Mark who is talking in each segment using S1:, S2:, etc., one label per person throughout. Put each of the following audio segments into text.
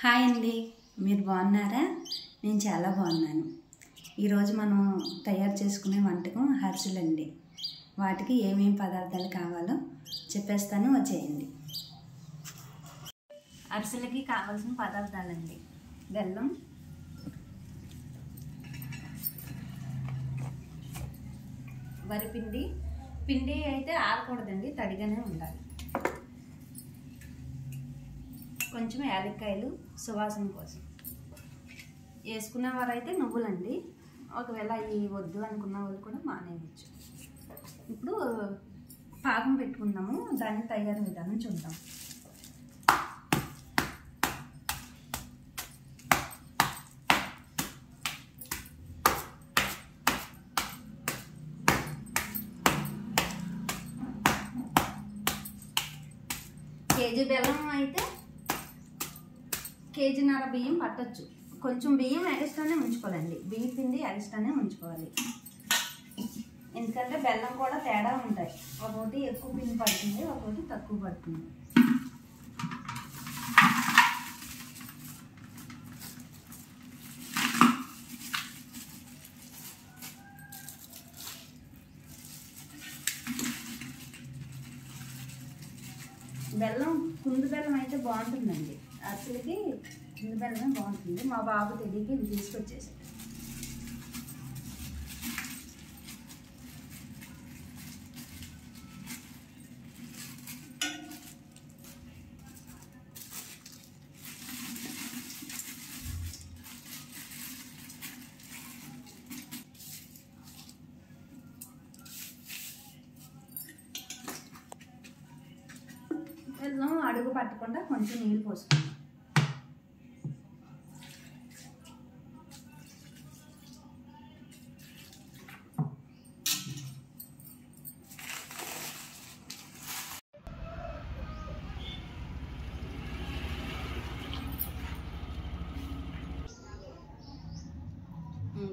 S1: Hi అండి, మీరు బాగున్నారా? నేను చాలా బాగున్నాను. ఈరోజు మనం తయారు చేసుకునే వంటకం అరిసెలండి. వాటికి ఏమేమి పదార్థాలు కావాలో చెప్పేస్తాను, వచ్చేయండి. అరిసెలకి కావాల్సిన పదార్థాలండి: బెల్లం, వరిపిండి. పిండి అయితే ఆరకూడదండి, తడిగానే ఉండాలి. కొంచెం యాలక్కాయలు సువాసన కోసం. వేసుకున్న వారైతే నువ్వులండి, ఒకవేళ ఈ వద్దు అనుకున్న వాళ్ళు కూడా మానేయవచ్చు. ఇప్పుడు పాకం పెట్టుకుందాము, దాని తయారు విధానం చూద్దాం. కేజీ బెల్లం అయితే కేజీన్నర బియ్యం పట్టొచ్చు. కొంచెం బియ్యం ఎక్స్ట్రానే ఉంచుకోవాలండి, బియ్యం పిండి ఎక్స్ట్రానే ఉంచుకోవాలి. ఎందుకంటే బెల్లం కూడా తేడా ఉంటాయి, ఒకటి ఎక్కువ పిండి పడుతుంది, ఒకటి తక్కువ పడుతుంది. బెల్లం కుందు బెల్లం అయితే బాగుంటుందండి, అసలుకి కుందు బెల్లమే బాగుంటుంది. మా బాబు తెలియక ఇది తీసుకొచ్చేసాడు. బెల్లం అడుగు పట్టకుండా కొంచెం నీళ్ళు పోసుకుంటాం.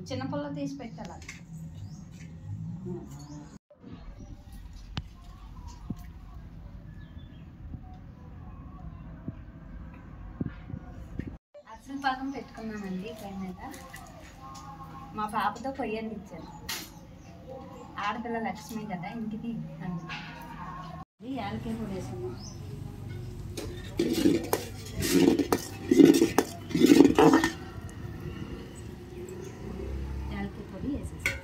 S1: చిన్న పుల్ల తీసి పెట్టాలి. అరిసెల పాకం పెట్టుకున్నానండి పై మీద. మా పాపతో పొయ్యండి ఇచ్చాను. ఆడపిల్ల లక్ష్మి కదా ఇంటికి. యాలక్కాయ పొడి వేసుకున్నాం. యాలక్కాయ పొడి వేసేసాం.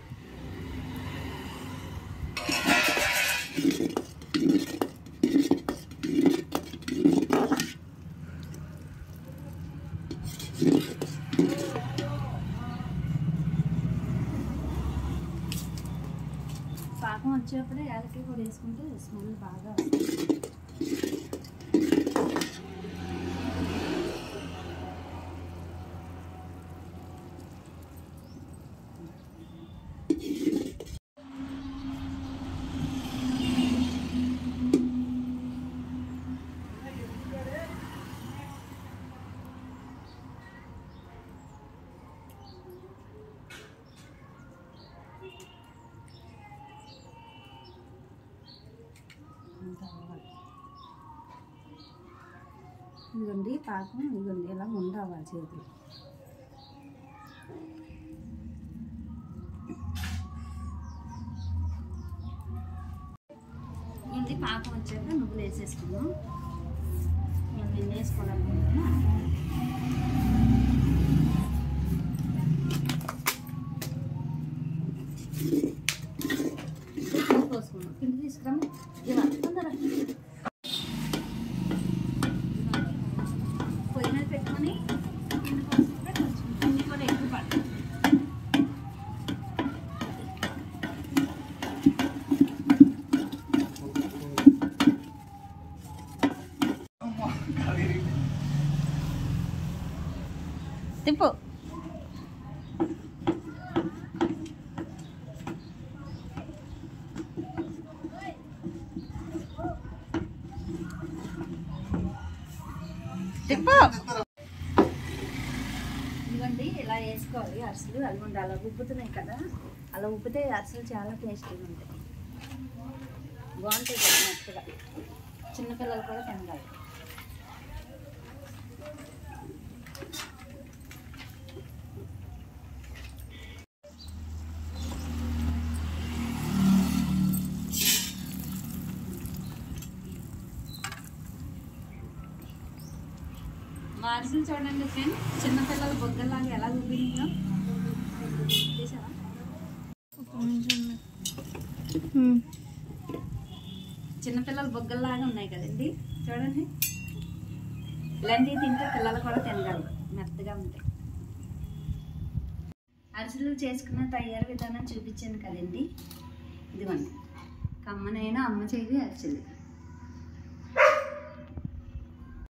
S1: పాకం వచ్చేటప్పుడే యాలక్కాయ పొడి వేసుకుంటే స్మెల్ బాగా వస్తుంది. ఇదిగోండి పాకం, ఇదిగోండి ఇలా ఉండవాలి చేతులు. ఇది పాకం వచ్చాక నువ్వులు వేసేసుకున్నాం. నేను వేసుకోవాలనుకుంటున్నా. పోసుకున్నాం. పిండి తీసుకురాము, ఇలా తొందరగా పొయ్యి మీద పెట్టుకొని పిండి పోసుకుంటే కొంచెం పిండి కూడా ఎక్కువ పడుతుంది. తిప్పు. ఇదిగోండి ఇలా వేసుకోవాలి అరిసెలు. అదిగోండి అలా ఉబ్బుతున్నాయి కదా, అలా ఉబ్బితే అరిసెలు చాలా టేస్టీగా ఉంటాయి, బాగుంటాయి కదా మెత్తగా. చిన్నపిల్లలు కూడా తినాలి. అరిసెలు చూడండి ఫ్రెండ్, చిన్నపిల్లల బొగ్గల్లాగా ఎలా ఊపిరిందో చూసావా? చిన్నపిల్లల బొగ్గల్లాగా ఉన్నాయి కదండి, చూడండి. ఇలాంటివి తింటే పిల్లలు కూడా తినగలరు, మెత్తగా ఉంటాయి. అరిసెలు చేసుకున్న తయారు విధానం చూపించాను కదండి. ఇదిగోండి, కమ్మనైనా అమ్మ చేతి అరిసెలు.